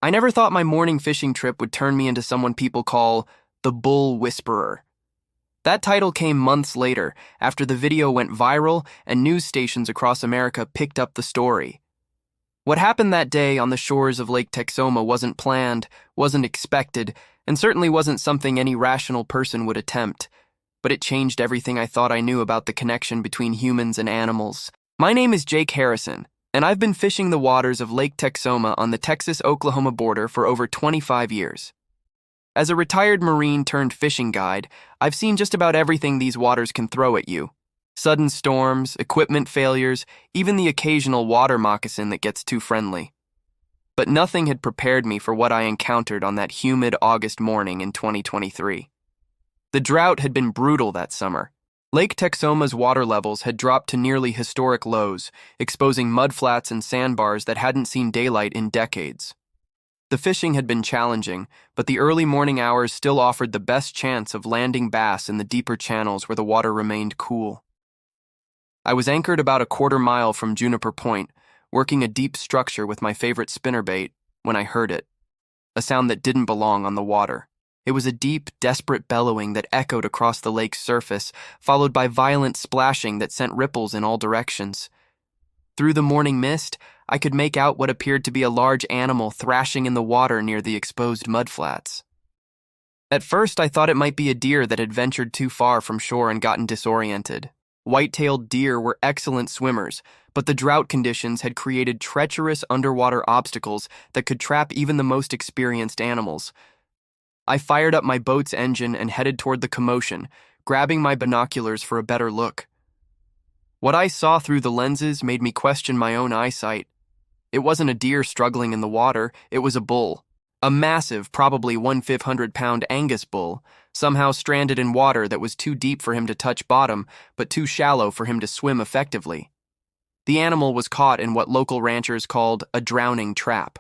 I never thought my morning fishing trip would turn me into someone people call the Bull Whisperer. That title came months later, after the video went viral and news stations across America picked up the story. What happened that day on the shores of Lake Texoma wasn't planned, wasn't expected, and certainly wasn't something any rational person would attempt. But it changed everything I thought I knew about the connection between humans and animals. My name is Jake Harrison, and I've been fishing the waters of Lake Texoma on the Texas-Oklahoma border for over 25 years. As a retired Marine turned fishing guide, I've seen just about everything these waters can throw at you. Sudden storms, equipment failures, even the occasional water moccasin that gets too friendly. But nothing had prepared me for what I encountered on that humid August morning in 2023. The drought had been brutal that summer. Lake Texoma's water levels had dropped to nearly historic lows, exposing mudflats and sandbars that hadn't seen daylight in decades. The fishing had been challenging, but the early morning hours still offered the best chance of landing bass in the deeper channels where the water remained cool. I was anchored about a quarter-mile from Juniper Point, working a deep structure with my favorite spinnerbait, when I heard it. A sound that didn't belong on the water. It was a deep, desperate bellowing that echoed across the lake's surface, followed by violent splashing that sent ripples in all directions. Through the morning mist, I could make out what appeared to be a large animal thrashing in the water near the exposed mudflats. At first, I thought it might be a deer that had ventured too far from shore and gotten disoriented. White-tailed deer were excellent swimmers, but the drought conditions had created treacherous underwater obstacles that could trap even the most experienced animals. I fired up my boat's engine and headed toward the commotion, grabbing my binoculars for a better look. What I saw through the lenses made me question my own eyesight. It wasn't a deer struggling in the water, it was a bull. A massive, probably 1,500-pound Angus bull, somehow stranded in water that was too deep for him to touch bottom, but too shallow for him to swim effectively. The animal was caught in what local ranchers called a drowning trap,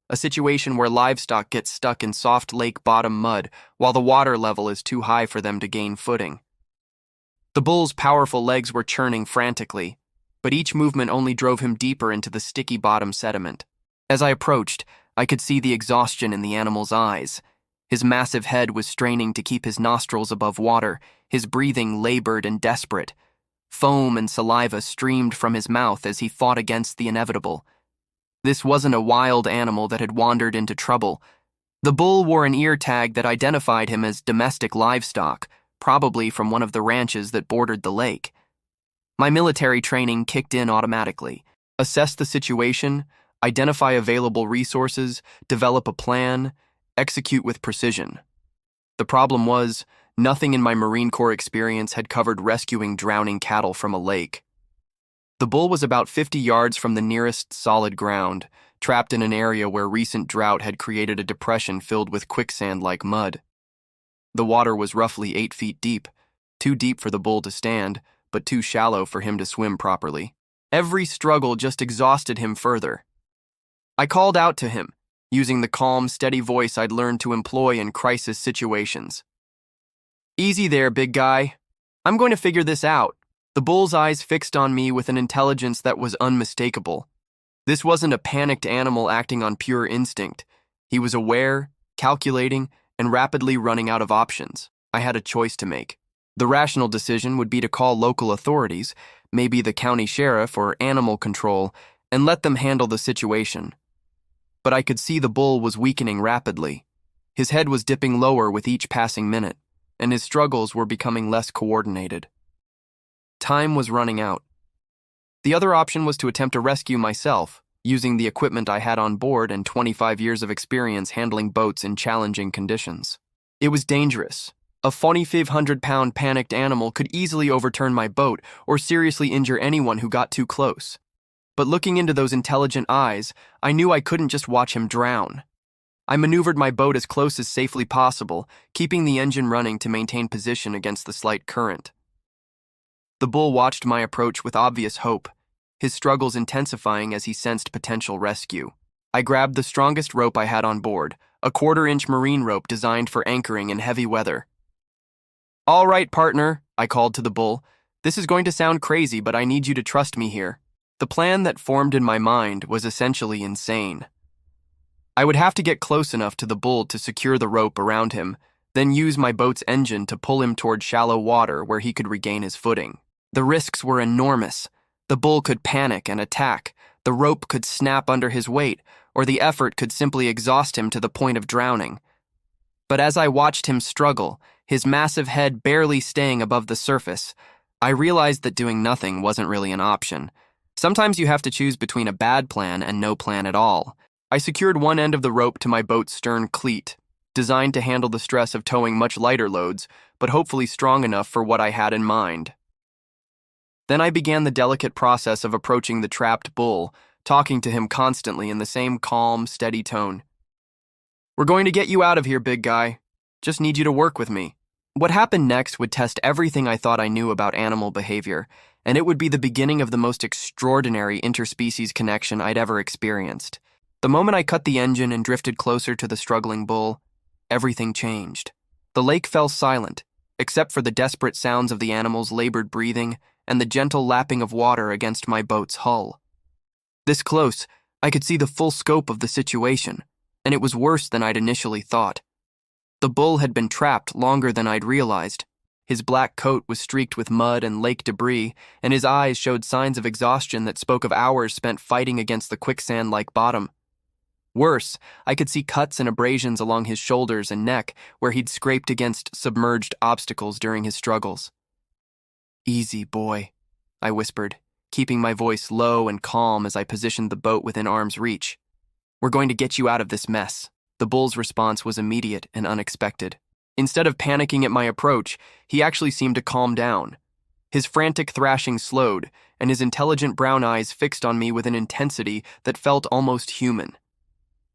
a situation where livestock get stuck in soft lake bottom mud while the water level is too high for them to gain footing. The bull's powerful legs were churning frantically, but each movement only drove him deeper into the sticky bottom sediment. As I approached, I could see the exhaustion in the animal's eyes. His massive head was straining to keep his nostrils above water, his breathing labored and desperate. Foam and saliva streamed from his mouth as he fought against the inevitable. This wasn't a wild animal that had wandered into trouble. The bull wore an ear tag that identified him as domestic livestock, probably from one of the ranches that bordered the lake. My military training kicked in automatically. Assess the situation, identify available resources, develop a plan, execute with precision. The problem was, nothing in my Marine Corps experience had covered rescuing drowning cattle from a lake. The bull was about 50 yards from the nearest solid ground, trapped in an area where recent drought had created a depression filled with quicksand-like mud. The water was roughly 8 feet deep, too deep for the bull to stand, but too shallow for him to swim properly. Every struggle just exhausted him further. I called out to him, using the calm, steady voice I'd learned to employ in crisis situations. "Easy there, big guy. I'm going to figure this out." The bull's eyes fixed on me with an intelligence that was unmistakable. This wasn't a panicked animal acting on pure instinct. He was aware, calculating, and rapidly running out of options. I had a choice to make. The rational decision would be to call local authorities, maybe the county sheriff or animal control, and let them handle the situation. But I could see the bull was weakening rapidly. His head was dipping lower with each passing minute, and his struggles were becoming less coordinated. Time was running out. The other option was to attempt a rescue myself, using the equipment I had on board and 25 years of experience handling boats in challenging conditions. It was dangerous. A 2,500-pound panicked animal could easily overturn my boat or seriously injure anyone who got too close. But looking into those intelligent eyes, I knew I couldn't just watch him drown. I maneuvered my boat as close as safely possible, keeping the engine running to maintain position against the slight current. The bull watched my approach with obvious hope, his struggles intensifying as he sensed potential rescue. I grabbed the strongest rope I had on board, a 1/4-inch marine rope designed for anchoring in heavy weather. "All right, partner," I called to the bull. "This is going to sound crazy, but I need you to trust me here." The plan that formed in my mind was essentially insane. I would have to get close enough to the bull to secure the rope around him, then use my boat's engine to pull him toward shallow water where he could regain his footing. The risks were enormous. The bull could panic and attack, the rope could snap under his weight, or the effort could simply exhaust him to the point of drowning. But as I watched him struggle, his massive head barely staying above the surface, I realized that doing nothing wasn't really an option. Sometimes you have to choose between a bad plan and no plan at all. I secured one end of the rope to my boat's stern cleat, designed to handle the stress of towing much lighter loads, but hopefully strong enough for what I had in mind. Then I began the delicate process of approaching the trapped bull, talking to him constantly in the same calm, steady tone. "We're going to get you out of here, big guy. Just need you to work with me." What happened next would test everything I thought I knew about animal behavior, and it would be the beginning of the most extraordinary interspecies connection I'd ever experienced. The moment I cut the engine and drifted closer to the struggling bull, everything changed. The lake fell silent, except for the desperate sounds of the animal's labored breathing and the gentle lapping of water against my boat's hull. This close, I could see the full scope of the situation, and it was worse than I'd initially thought. The bull had been trapped longer than I'd realized. His black coat was streaked with mud and lake debris, and his eyes showed signs of exhaustion that spoke of hours spent fighting against the quicksand-like bottom. Worse, I could see cuts and abrasions along his shoulders and neck where he'd scraped against submerged obstacles during his struggles. "Easy, boy," I whispered, keeping my voice low and calm as I positioned the boat within arm's reach. "We're going to get you out of this mess." The bull's response was immediate and unexpected. Instead of panicking at my approach, he actually seemed to calm down. His frantic thrashing slowed, and his intelligent brown eyes fixed on me with an intensity that felt almost human.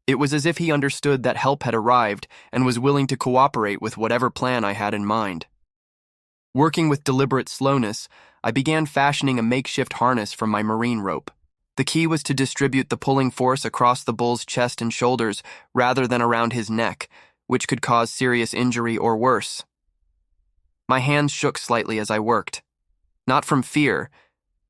It was as if he understood that help had arrived and was willing to cooperate with whatever plan I had in mind. Working with deliberate slowness, I began fashioning a makeshift harness from my marine rope. The key was to distribute the pulling force across the bull's chest and shoulders rather than around his neck, which could cause serious injury or worse. My hands shook slightly as I worked, not from fear,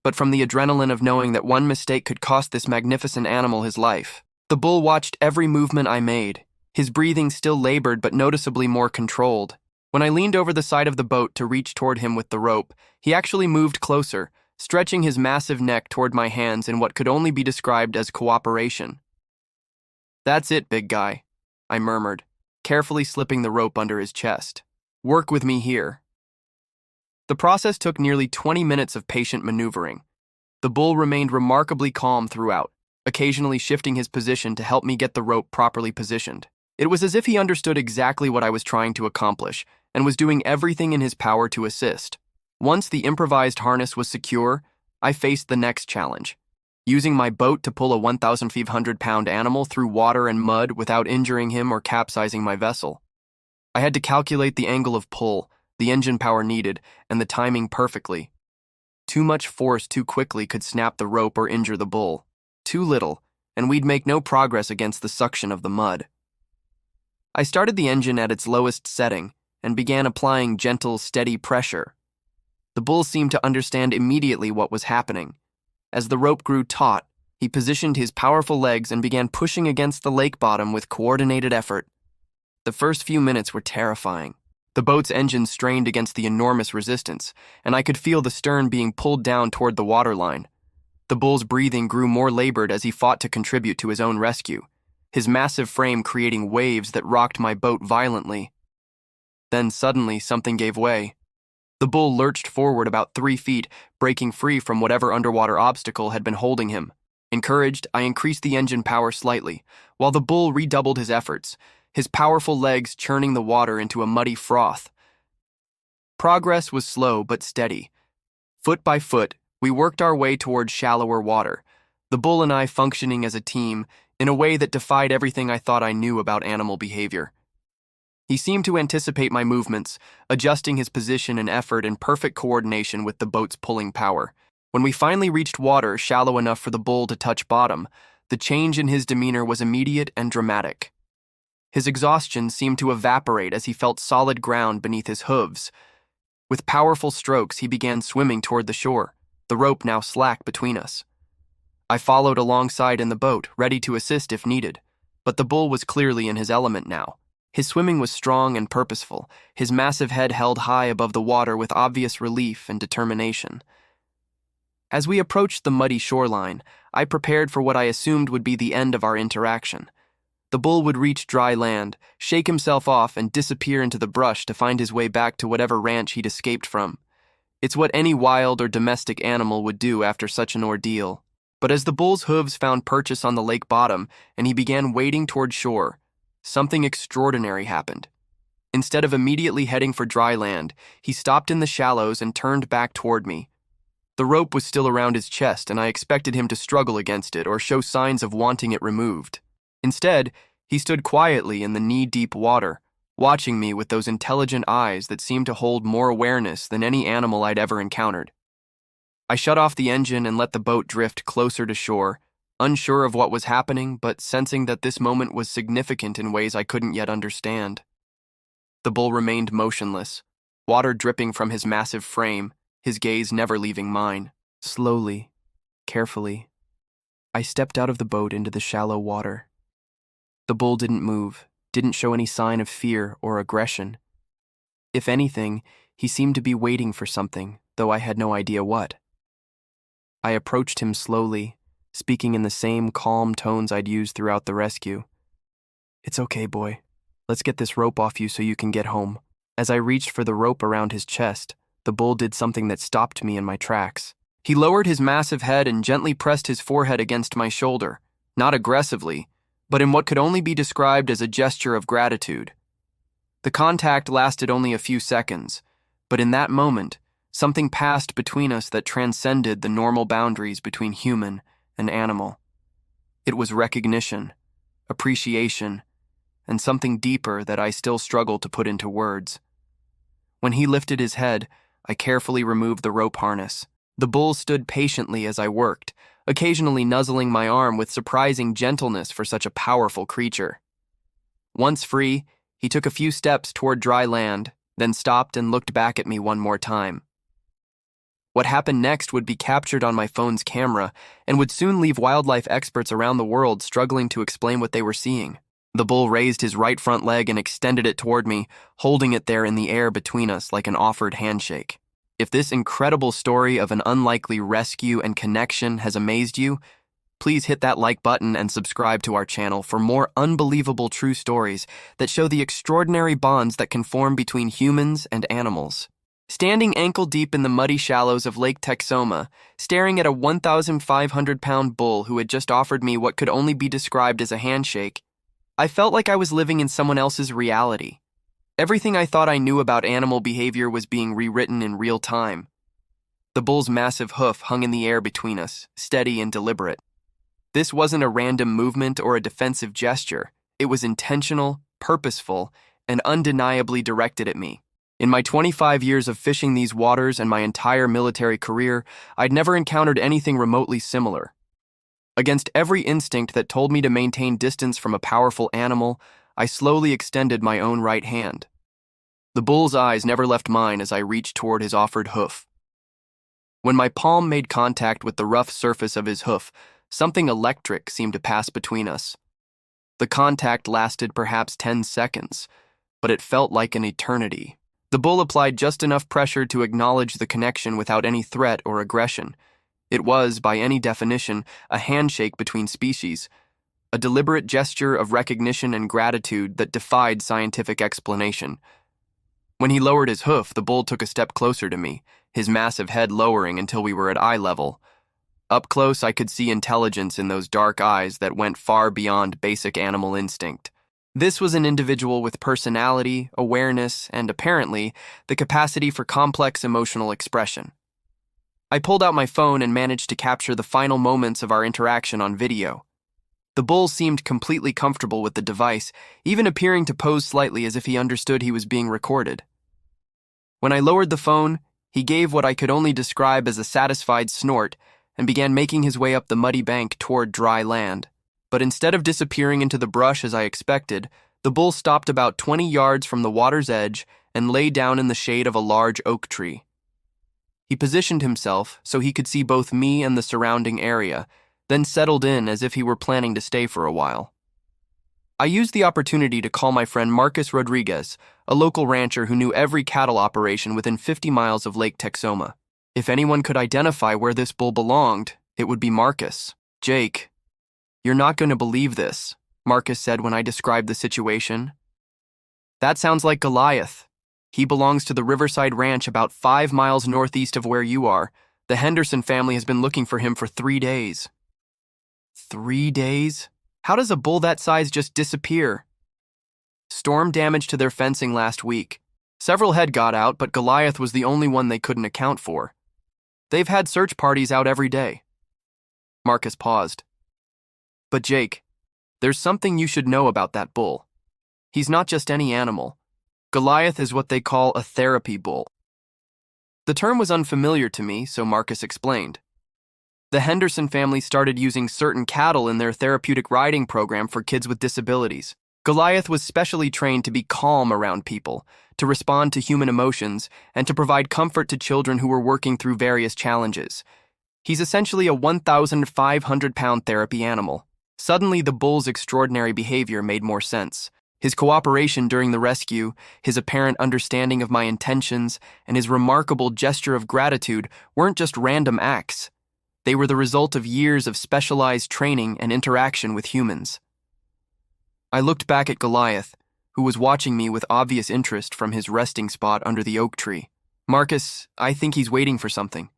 but from the adrenaline of knowing that one mistake could cost this magnificent animal his life. The bull watched every movement I made, his breathing still labored but noticeably more controlled. When I leaned over the side of the boat to reach toward him with the rope, he actually moved closer, stretching his massive neck toward my hands in what could only be described as cooperation. "That's it, big guy," I murmured, carefully slipping the rope under his chest. "Work with me here." The process took nearly 20 minutes of patient maneuvering. The bull remained remarkably calm throughout, occasionally shifting his position to help me get the rope properly positioned. It was as if he understood exactly what I was trying to accomplish and was doing everything in his power to assist. Once the improvised harness was secure, I faced the next challenge, using my boat to pull a 1,500-pound animal through water and mud without injuring him or capsizing my vessel. I had to calculate the angle of pull, the engine power needed, and the timing perfectly. Too much force too quickly could snap the rope or injure the bull. Too little, and we'd make no progress against the suction of the mud. I started the engine at its lowest setting and began applying gentle, steady pressure. The bull seemed to understand immediately what was happening. As the rope grew taut, he positioned his powerful legs and began pushing against the lake bottom with coordinated effort. The first few minutes were terrifying. The boat's engine strained against the enormous resistance, and I could feel the stern being pulled down toward the waterline. The bull's breathing grew more labored as he fought to contribute to his own rescue, his massive frame creating waves that rocked my boat violently. Then suddenly something gave way. The bull lurched forward about 3 feet, breaking free from whatever underwater obstacle had been holding him. Encouraged, I increased the engine power slightly, while the bull redoubled his efforts, his powerful legs churning the water into a muddy froth. Progress was slow but steady. Foot by foot, we worked our way toward shallower water, the bull and I functioning as a team in a way that defied everything I thought I knew about animal behavior. He seemed to anticipate my movements, adjusting his position and effort in perfect coordination with the boat's pulling power. When we finally reached water shallow enough for the bull to touch bottom, the change in his demeanor was immediate and dramatic. His exhaustion seemed to evaporate as he felt solid ground beneath his hooves. With powerful strokes, he began swimming toward the shore, the rope now slack between us. I followed alongside in the boat, ready to assist if needed, But the bull was clearly in his element now. His swimming was strong and purposeful, his massive head held high above the water with obvious relief and determination. As we approached the muddy shoreline, I prepared for what I assumed would be the end of our interaction. The bull would reach dry land, shake himself off, and disappear into the brush to find his way back to whatever ranch he'd escaped from. It's what any wild or domestic animal would do after such an ordeal. But as the bull's hooves found purchase on the lake bottom and he began wading toward shore, something extraordinary happened. Instead of immediately heading for dry land, he stopped in the shallows and turned back toward me. The rope was still around his chest, and I expected him to struggle against it or show signs of wanting it removed. Instead, he stood quietly in the knee-deep water, watching me with those intelligent eyes that seemed to hold more awareness than any animal I'd ever encountered. I shut off the engine and let the boat drift closer to shore, unsure of what was happening, but sensing that this moment was significant in ways I couldn't yet understand. The bull remained motionless, water dripping from his massive frame, his gaze never leaving mine. Slowly, carefully, I stepped out of the boat into the shallow water. The bull didn't move, didn't show any sign of fear or aggression. If anything, he seemed to be waiting for something, though I had no idea what. I approached him slowly, speaking in the same calm tones I'd used throughout the rescue. "It's okay, boy. Let's get this rope off you so you can get home." As I reached for the rope around his chest, the bull did something that stopped me in my tracks. He lowered his massive head and gently pressed his forehead against my shoulder, not aggressively, but in what could only be described as a gesture of gratitude. The contact lasted only a few seconds, but in that moment, something passed between us that transcended the normal boundaries between human and animal. It was recognition, appreciation, and something deeper that I still struggle to put into words. When he lifted his head, I carefully removed the rope harness. The bull stood patiently as I worked, occasionally nuzzling my arm with surprising gentleness for such a powerful creature. Once free, he took a few steps toward dry land, then stopped and looked back at me one more time. What happened next would be captured on my phone's camera and would soon leave wildlife experts around the world struggling to explain what they were seeing. The bull raised his right front leg and extended it toward me, holding it there in the air between us like an offered handshake. If this incredible story of an unlikely rescue and connection has amazed you, please hit that like button and subscribe to our channel for more unbelievable true stories that show the extraordinary bonds that can form between humans and animals. Standing ankle-deep in the muddy shallows of Lake Texoma, staring at a 1,500-pound bull who had just offered me what could only be described as a handshake, I felt like I was living in someone else's reality. Everything I thought I knew about animal behavior was being rewritten in real time. The bull's massive hoof hung in the air between us, steady and deliberate. This wasn't a random movement or a defensive gesture. It was intentional, purposeful, and undeniably directed at me. In my 25 years of fishing these waters and my entire military career, I'd never encountered anything remotely similar. Against every instinct that told me to maintain distance from a powerful animal, I slowly extended my own right hand. The bull's eyes never left mine as I reached toward his offered hoof. When my palm made contact with the rough surface of his hoof, something electric seemed to pass between us. The contact lasted perhaps 10 seconds, but it felt like an eternity. The bull applied just enough pressure to acknowledge the connection without any threat or aggression. It was, by any definition, a handshake between species, a deliberate gesture of recognition and gratitude that defied scientific explanation. When he lowered his hoof, the bull took a step closer to me, his massive head lowering until we were at eye level. Up close, I could see intelligence in those dark eyes that went far beyond basic animal instinct. This was an individual with personality, awareness, and apparently, the capacity for complex emotional expression. I pulled out my phone and managed to capture the final moments of our interaction on video. The bull seemed completely comfortable with the device, even appearing to pose slightly as if he understood he was being recorded. When I lowered the phone, he gave what I could only describe as a satisfied snort and began making his way up the muddy bank toward dry land. But instead of disappearing into the brush as I expected, the bull stopped about 20 yards from the water's edge and lay down in the shade of a large oak tree. He positioned himself so he could see both me and the surrounding area, then settled in as if he were planning to stay for a while. I used the opportunity to call my friend Marcus Rodriguez, a local rancher who knew every cattle operation within 50 miles of Lake Texoma. If anyone could identify where this bull belonged, it would be Marcus. "Jake, you're not going to believe this," Marcus said when I described the situation. "That sounds like Goliath. He belongs to the Riverside Ranch about 5 miles northeast of where you are. The Henderson family has been looking for him for 3 days." 3 days? How does a bull that size just disappear? Storm damage to their fencing last week. Several head got out, but Goliath was the only one they couldn't account for. They've had search parties out every day. Marcus paused. "But Jake, there's something you should know about that bull. He's not just any animal. Goliath is what they call a therapy bull." The term was unfamiliar to me, so Marcus explained. The Henderson family started using certain cattle in their therapeutic riding program for kids with disabilities. Goliath was specially trained to be calm around people, to respond to human emotions, and to provide comfort to children who were working through various challenges. He's essentially a 1,500-pound therapy animal. Suddenly, the bull's extraordinary behavior made more sense. His cooperation during the rescue, his apparent understanding of my intentions, and his remarkable gesture of gratitude weren't just random acts. They were the result of years of specialized training and interaction with humans. I looked back at Goliath, who was watching me with obvious interest from his resting spot under the oak tree. "Marcus, I think he's waiting for something.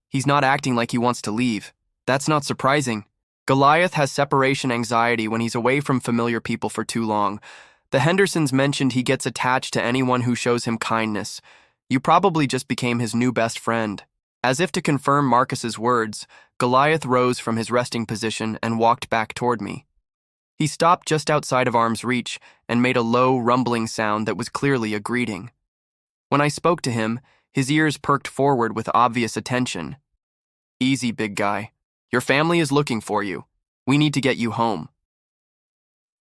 He's not acting like he wants to leave. That's not surprising. Goliath has separation anxiety when he's away from familiar people for too long. The Hendersons mentioned he gets attached to anyone who shows him kindness. You probably just became his new best friend." As if to confirm Marcus's words, Goliath rose from his resting position and walked back toward me. He stopped just outside of arm's reach and made a low, rumbling sound that was clearly a greeting. When I spoke to him, his ears perked forward with obvious attention. "Easy, big guy. Your family is looking for you. We need to get you home."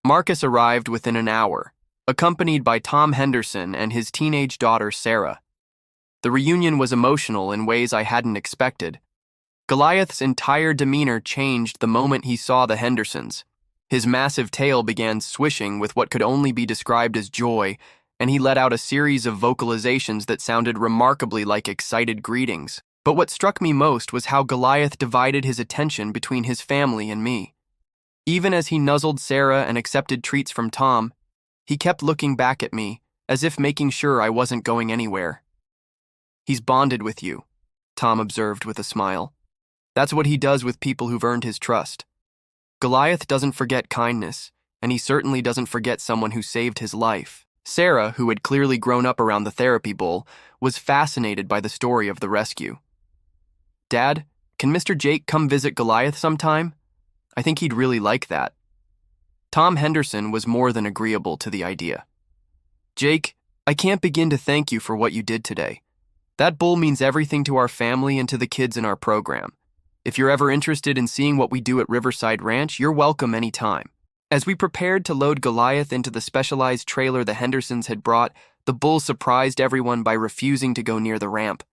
Marcus arrived within an hour, accompanied by Tom Henderson and his teenage daughter, Sarah. The reunion was emotional in ways I hadn't expected. Goliath's entire demeanor changed the moment he saw the Hendersons. His massive tail began swishing with what could only be described as joy, and he let out a series of vocalizations that sounded remarkably like excited greetings. But what struck me most was how Goliath divided his attention between his family and me. Even as he nuzzled Sarah and accepted treats from Tom, he kept looking back at me, as if making sure I wasn't going anywhere. "He's bonded with you," Tom observed with a smile. "That's what he does with people who've earned his trust. Goliath doesn't forget kindness, and he certainly doesn't forget someone who saved his life." Sarah, who had clearly grown up around the therapy bull, was fascinated by the story of the rescue. "Dad, can Mr. Jake come visit Goliath sometime? I think he'd really like that." Tom Henderson was more than agreeable to the idea. "Jake, I can't begin to thank you for what you did today. That bull means everything to our family and to the kids in our program. If you're ever interested in seeing what we do at Riverside Ranch, you're welcome anytime." As we prepared to load Goliath into the specialized trailer the Hendersons had brought, the bull surprised everyone by refusing to go near the ramp.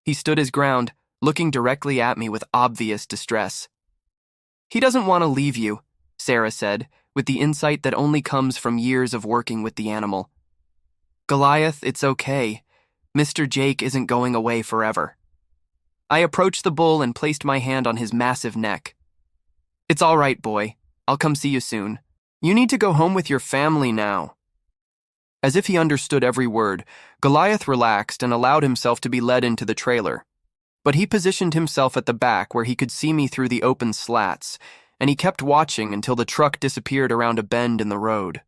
He stood his ground, looking directly at me with obvious distress. "He doesn't want to leave you," Sarah said, with the insight that only comes from years of working with the animal. "Goliath, it's okay. Mr. Jake isn't going away forever." I approached the bull and placed my hand on his massive neck. "It's all right, boy. I'll come see you soon. You need to go home with your family now." As if he understood every word, Goliath relaxed and allowed himself to be led into the trailer. But he positioned himself at the back where he could see me through the open slats, and he kept watching until the truck disappeared around a bend in the road.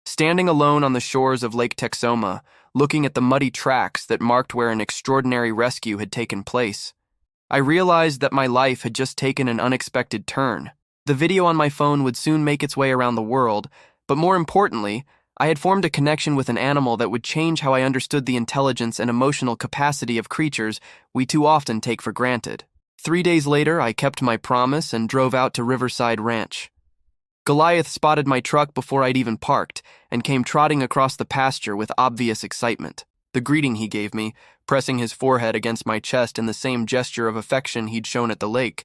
Standing alone on the shores of Lake Texoma, looking at the muddy tracks that marked where an extraordinary rescue had taken place, I realized that my life had just taken an unexpected turn. The video on my phone would soon make its way around the world, but more importantly, I had formed a connection with an animal that would change how I understood the intelligence and emotional capacity of creatures we too often take for granted. 3 days later, I kept my promise and drove out to Riverside Ranch. Goliath spotted my truck before I'd even parked and came trotting across the pasture with obvious excitement. The greeting he gave me, pressing his forehead against my chest in the same gesture of affection he'd shown at the lake,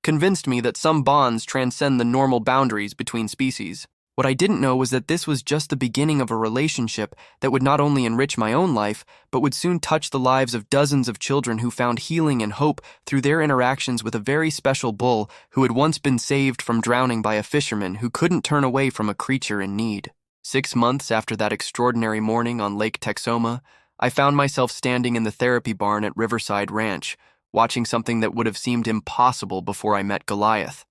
convinced me that some bonds transcend the normal boundaries between species. What I didn't know was that this was just the beginning of a relationship that would not only enrich my own life, but would soon touch the lives of dozens of children who found healing and hope through their interactions with a very special bull who had once been saved from drowning by a fisherman who couldn't turn away from a creature in need. 6 months after that extraordinary morning on Lake Texoma, I found myself standing in the therapy barn at Riverside Ranch, watching something that would have seemed impossible before I met Goliath.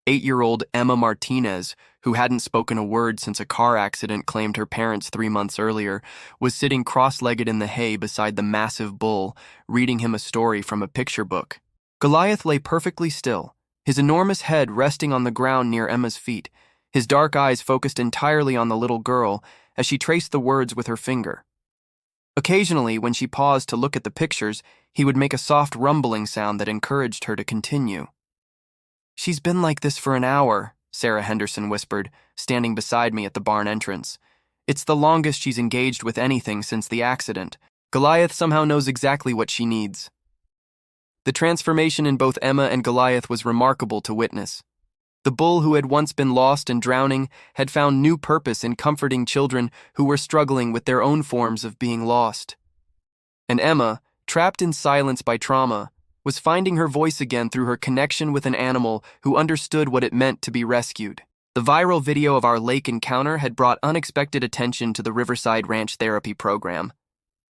8-year-old Emma Martinez, who hadn't spoken a word since a car accident claimed her parents 3 months earlier, was sitting cross-legged in the hay beside the massive bull, reading him a story from a picture book. Goliath lay perfectly still, his enormous head resting on the ground near Emma's feet, his dark eyes focused entirely on the little girl as she traced the words with her finger. Occasionally, when she paused to look at the pictures, he would make a soft rumbling sound that encouraged her to continue. "She's been like this for an hour," Sarah Henderson whispered, standing beside me at the barn entrance. "It's the longest she's engaged with anything since the accident. Goliath somehow knows exactly what she needs." The transformation in both Emma and Goliath was remarkable to witness. The bull who had once been lost and drowning had found new purpose in comforting children who were struggling with their own forms of being lost. And Emma, trapped in silence by trauma, was finding her voice again through her connection with an animal who understood what it meant to be rescued. The viral video of our lake encounter had brought unexpected attention to the Riverside Ranch therapy program.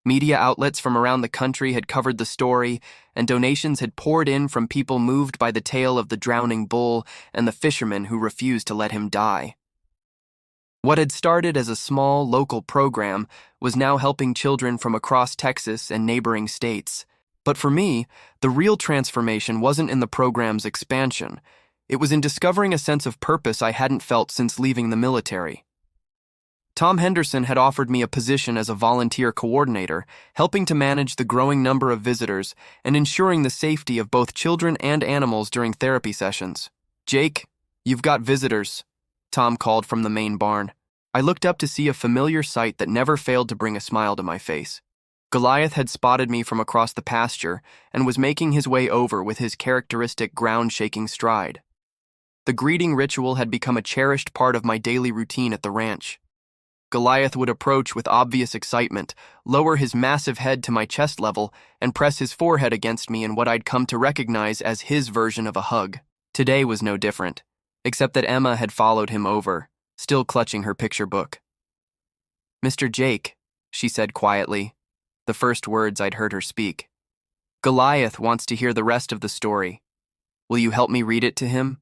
Media outlets from around the country had covered the story, and donations had poured in from people moved by the tale of the drowning bull and the fisherman who refused to let him die. What had started as a small, local program was now helping children from across Texas and neighboring states. But for me, the real transformation wasn't in the program's expansion. It was in discovering a sense of purpose I hadn't felt since leaving the military. Tom Henderson had offered me a position as a volunteer coordinator, helping to manage the growing number of visitors and ensuring the safety of both children and animals during therapy sessions. "Jake, you've got visitors," Tom called from the main barn. I looked up to see a familiar sight that never failed to bring a smile to my face. Goliath had spotted me from across the pasture and was making his way over with his characteristic ground-shaking stride. The greeting ritual had become a cherished part of my daily routine at the ranch. Goliath would approach with obvious excitement, lower his massive head to my chest level, and press his forehead against me in what I'd come to recognize as his version of a hug. Today was no different, except that Emma had followed him over, still clutching her picture book. "Mr. Jake," she said quietly, the first words I'd heard her speak. "Goliath wants to hear the rest of the story. Will you help me read it to him?"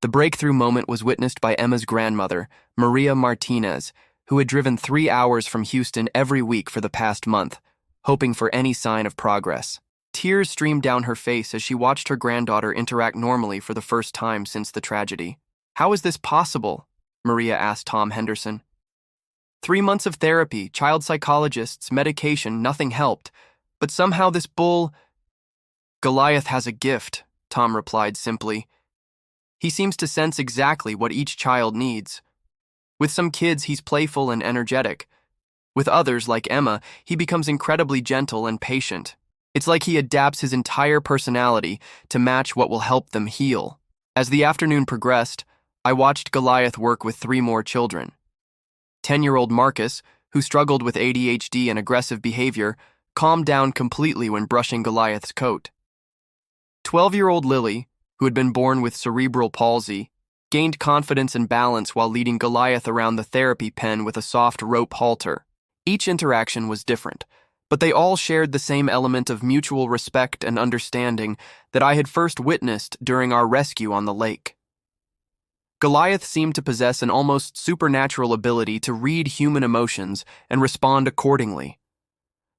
The breakthrough moment was witnessed by Emma's grandmother, Maria Martinez, who had driven 3 hours from Houston every week for the past month, hoping for any sign of progress. Tears streamed down her face as she watched her granddaughter interact normally for the first time since the tragedy. "How is this possible?" Maria asked Tom Henderson. 3 months of therapy, child psychologists, medication, nothing helped. But somehow this bull... "Goliath has a gift," Tom replied simply. "He seems to sense exactly what each child needs. With some kids, he's playful and energetic. With others, like Emma, he becomes incredibly gentle and patient. It's like he adapts his entire personality to match what will help them heal." As the afternoon progressed, I watched Goliath work with 3 more children. 10-year-old Marcus, who struggled with ADHD and aggressive behavior, calmed down completely when brushing Goliath's coat. 12-year-old Lily, who had been born with cerebral palsy, gained confidence and balance while leading Goliath around the therapy pen with a soft rope halter. Each interaction was different, but they all shared the same element of mutual respect and understanding that I had first witnessed during our rescue on the lake. Goliath seemed to possess an almost supernatural ability to read human emotions and respond accordingly.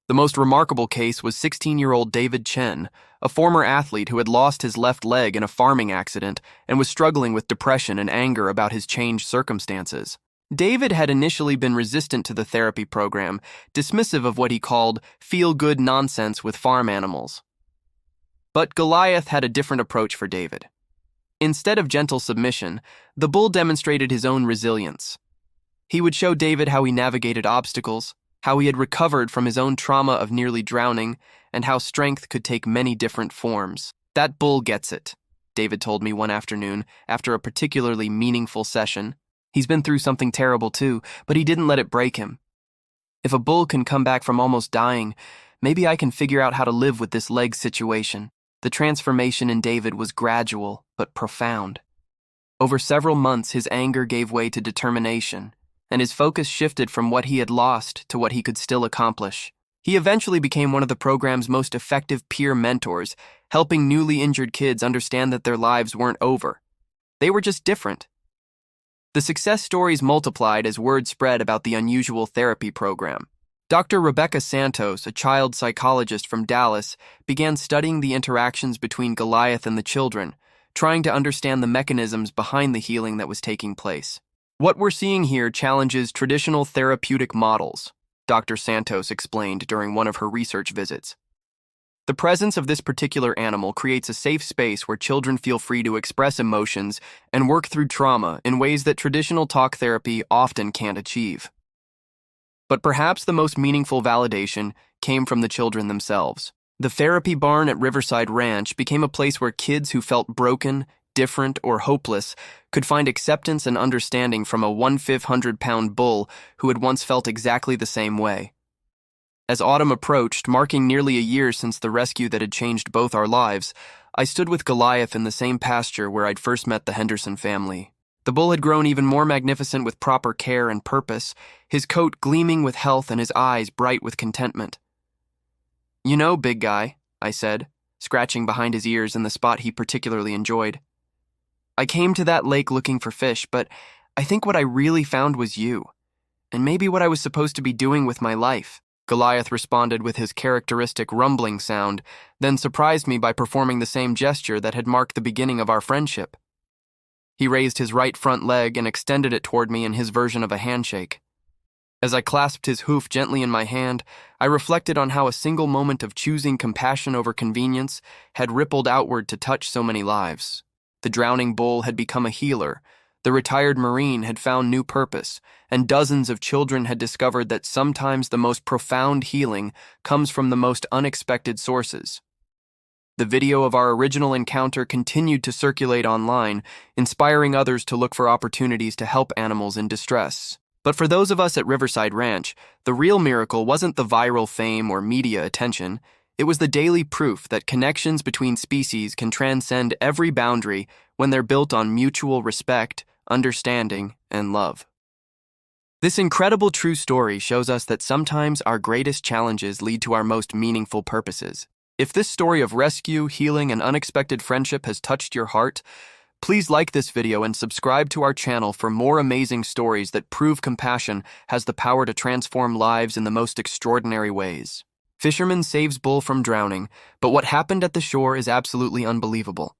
The most remarkable case was 16-year-old David Chen, a former athlete who had lost his left leg in a farming accident and was struggling with depression and anger about his changed circumstances. David had initially been resistant to the therapy program, dismissive of what he called feel-good nonsense with farm animals. But Goliath had a different approach for David. Instead of gentle submission, the bull demonstrated his own resilience. He would show David how he navigated obstacles, how he had recovered from his own trauma of nearly drowning, and how strength could take many different forms. "That bull gets it," David told me one afternoon after a particularly meaningful session. He's been through something terrible too, but he didn't let it break him. If a bull can come back from almost dying, maybe I can figure out how to live with this leg situation. The transformation in David was gradual, but profound. Over several months, his anger gave way to determination, and his focus shifted from what he had lost to what he could still accomplish. He eventually became one of the program's most effective peer mentors, helping newly injured kids understand that their lives weren't over. They were just different. The success stories multiplied as word spread about the unusual therapy program. Dr. Rebecca Santos, a child psychologist from Dallas, began studying the interactions between Goliath and the children, trying to understand the mechanisms behind the healing that was taking place. What we're seeing here challenges traditional therapeutic models, Dr. Santos explained during one of her research visits. The presence of this particular animal creates a safe space where children feel free to express emotions and work through trauma in ways that traditional talk therapy often can't achieve. But perhaps the most meaningful validation came from the children themselves. The therapy barn at Riverside Ranch became a place where kids who felt broken, different, or hopeless could find acceptance and understanding from a 1,500-pound bull who had once felt exactly the same way. As autumn approached, marking nearly a year since the rescue that had changed both our lives, I stood with Goliath in the same pasture where I'd first met the Henderson family. The bull had grown even more magnificent with proper care and purpose, his coat gleaming with health and his eyes bright with contentment. "You know, big guy," I said, scratching behind his ears in the spot he particularly enjoyed. "I came to that lake looking for fish, but I think what I really found was you, and maybe what I was supposed to be doing with my life." Goliath responded with his characteristic rumbling sound, then surprised me by performing the same gesture that had marked the beginning of our friendship. He raised his right front leg and extended it toward me in his version of a handshake. As I clasped his hoof gently in my hand, I reflected on how a single moment of choosing compassion over convenience had rippled outward to touch so many lives. The drowning bull had become a healer, the retired Marine had found new purpose, and dozens of children had discovered that sometimes the most profound healing comes from the most unexpected sources. The video of our original encounter continued to circulate online, inspiring others to look for opportunities to help animals in distress. But for those of us at Riverside Ranch, the real miracle wasn't the viral fame or media attention. It was the daily proof that connections between species can transcend every boundary when they're built on mutual respect, understanding, and love. This incredible true story shows us that sometimes our greatest challenges lead to our most meaningful purposes. If this story of rescue, healing, and unexpected friendship has touched your heart, please like this video and subscribe to our channel for more amazing stories that prove compassion has the power to transform lives in the most extraordinary ways. Fisherman saves bull from drowning, but what happened at the shore is absolutely unbelievable.